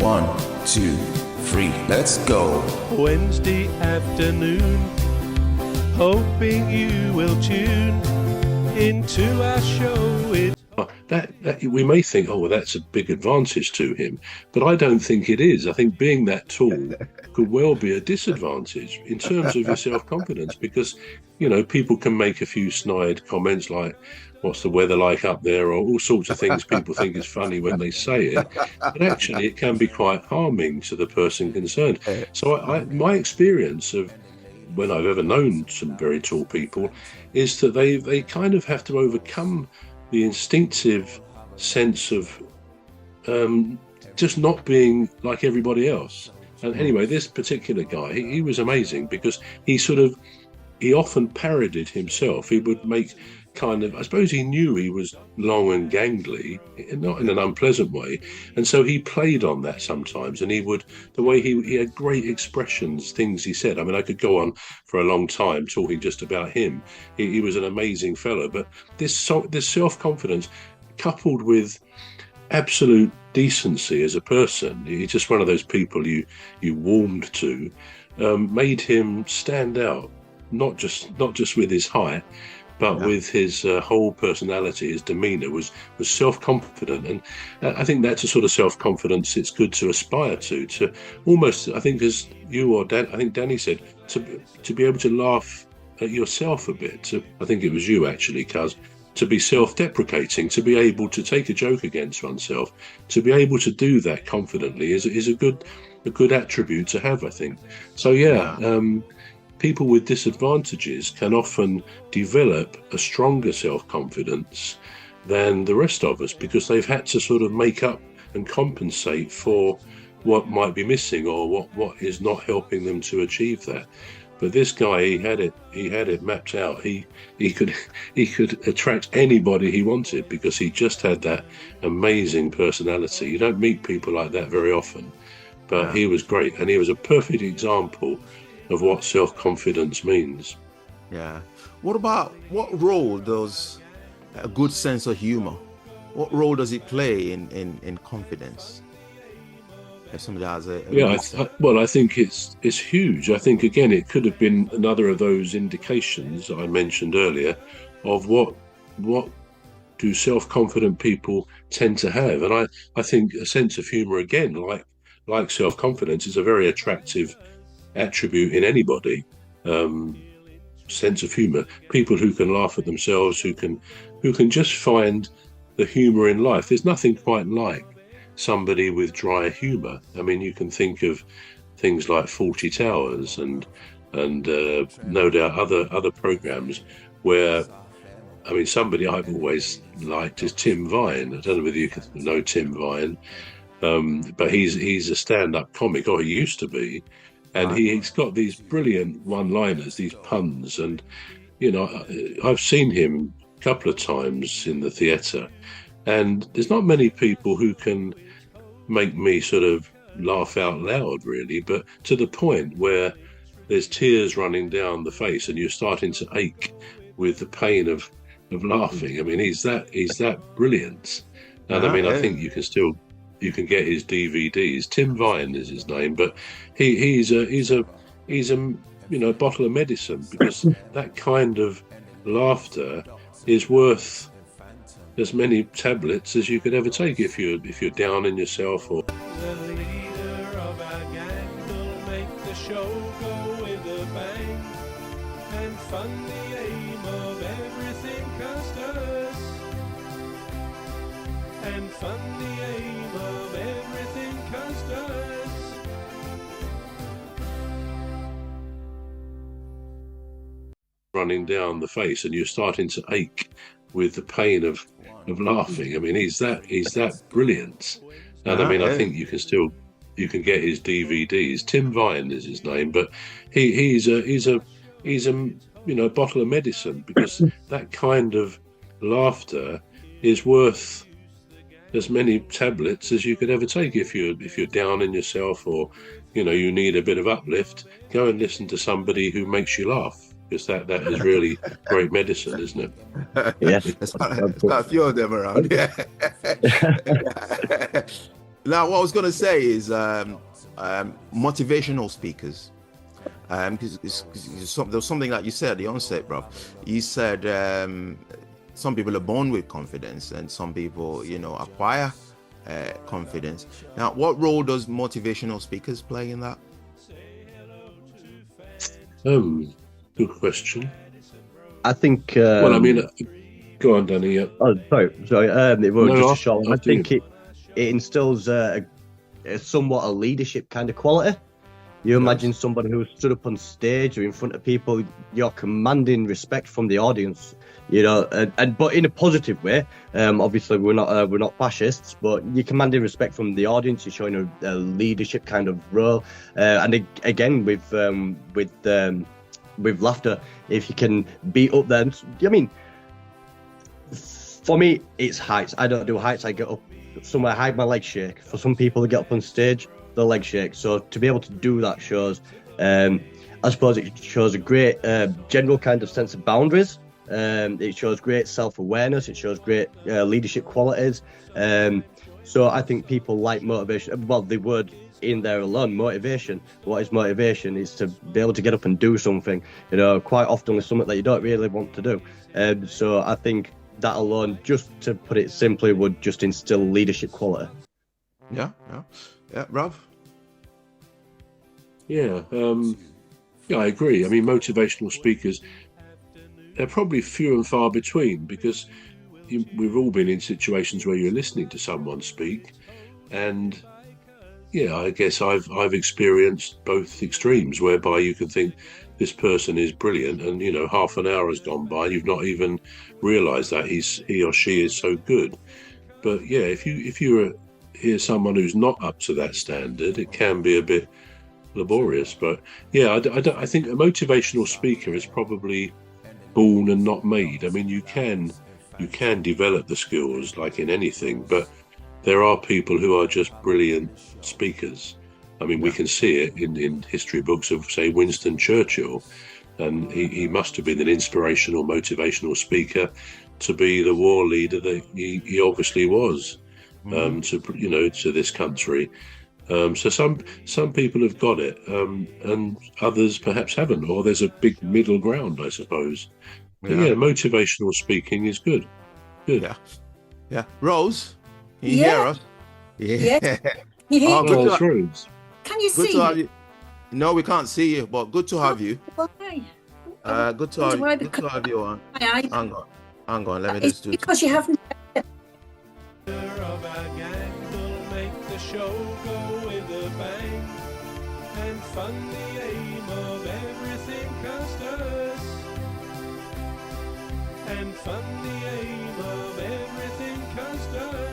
1, 2, 3, let's go. Wednesday afternoon, hoping you will tune into our show. That we may think, oh, well, that's a big advantage to him, but I don't think it is. I think being that tall could well be a disadvantage in terms of your self-confidence, because, you know, people can make a few snide comments like, what's the weather like up there, or all sorts of things people think is funny when they say it, but actually it can be quite harming to the person concerned. So my experience of when I've ever known some very tall people is that they kind of have to overcome the instinctive sense of just not being like everybody else. And anyway, this particular guy, he was amazing because he often parodied himself. He would make kind of, I suppose he knew he was long and gangly, not in an unpleasant way, and so he played on that sometimes. And the way he had great expressions, things he said. I mean, I could go on for a long time talking just about him. He was an amazing fellow, but this self-confidence coupled with absolute decency as a person, he's just one of those people you warmed to, made him stand out, not just with his height, but with his whole personality. His demeanour was self-confident, and I think that's a sort of self-confidence it's good to aspire to almost, I think, as you or Dan, I think Danny said, to be able to laugh at yourself a bit. I think it was you actually, Cuz, to be self-deprecating, to be able to take a joke against oneself, to be able to do that confidently is a good attribute to have, I think. So people with disadvantages can often develop a stronger self-confidence than the rest of us, because they've had to sort of make up and compensate for what might be missing or what is not helping them to achieve that. But this guy, he had it mapped out. He could attract anybody he wanted because he just had that amazing personality. You don't meet people like that very often, but he was great, and he was a perfect example of what self-confidence means. Yeah. What role does a good sense of humor, what role does it play in confidence? If somebody has I think it's huge. I think, again, it could have been another of those indications I mentioned earlier of what do self-confident people tend to have. And I think a sense of humor, again, like self-confidence, is a very attractive attribute in anybody. Sense of humor, people who can laugh at themselves, who can just find the humor in life. There's nothing quite like somebody with dry humor. I mean, you can think of things like 40 Towers and no doubt other programs where, I mean, somebody I've always liked is Tim Vine. I don't know whether you know Tim Vine, but he's a stand-up comic, or he used to be. And he's got these brilliant one-liners, these puns. And, you know, I've seen him a couple of times in the theatre, and there's not many people who can make me sort of laugh out loud, really, but to the point where there's tears running down the face and you're starting to ache with the pain of laughing. I mean, he's that brilliant. And I mean, I think you can get his DVDs. Tim Vine is his name, but he's a bottle of medicine, because that kind of laughter is worth as many tablets as you could ever take if you're down in yourself. Or the leader of our gang will make the show go with a bang and fund the aim of everything customers and fund the aim of everything customers. Running down the face and you're starting to ache with the pain of laughing. I mean, he's that brilliant. And I mean, I think you can get his DVDs. Tim Vine is his name, but he's a bottle of medicine, because that kind of laughter is worth as many tablets as you could ever take if you're down in yourself, or you need a bit of uplift. Go and listen to somebody who makes you laugh, because that is really great medicine, isn't it? Yes. There's quite a few of them around. Yeah. Now, what I was going to say is motivational speakers. Because there's something that you said at the onset, bro. You said some people are born with confidence, and some people, acquire confidence. Now, what role does motivational speakers play in that? Good question. I think. Well, I mean, go on, Danny. Yeah. Oh, sorry. It was No, just a after- short one. I after think you. it instills a somewhat a leadership kind of quality. You imagine somebody who stood up on stage or in front of people, you're commanding respect from the audience, but in a positive way. Obviously, we're not fascists, but you're commanding respect from the audience. You're showing a leadership kind of role, and again with laughter, if you can beat up them. I mean, for me, it's heights. I don't do heights. I get up somewhere high, my legs shake. For some people, they get up on stage, the legs shake. So to be able to do that shows, I suppose it shows a great general kind of sense of boundaries. It shows great self-awareness. It shows great leadership qualities. So I think people like motivation. Well, the word in there alone, motivation. What is motivation? Is to be able to get up and do something. Quite often it's something that you don't really want to do. So I think that alone, just to put it simply, would just instill leadership quality. Yeah, Rav? Yeah, I agree. I mean, motivational speakers, they're probably few and far between, because we've all been in situations where you're listening to someone speak, and yeah, I guess I've experienced both extremes, whereby you can think this person is brilliant, and half an hour has gone by, you've not even realised that he or she is so good. But yeah, if you hear someone who's not up to that standard, it can be a bit laborious. But yeah, I think a motivational speaker is probably born and not made. I mean, you can develop the skills like in anything, but there are people who are just brilliant speakers. I mean, we can see it in history books of, say, Winston Churchill, and he must have been an inspirational, motivational speaker to be the war leader that he obviously was, to this country. So some people have got it, and others perhaps haven't, or there's a big middle ground, I suppose. But yeah, motivational speaking is good. Good. Yeah. Rose, can you hear us? Yeah. Oh, good to Rose. Can you good see to have me? you. No, we can't see you, but good to have you. Why? Good to have you on. Hang on. Let me It's just do it. because you haven't. Of our gang will make the show go with a bang and fund the aim of everything casters. And fund the aim of everything casters.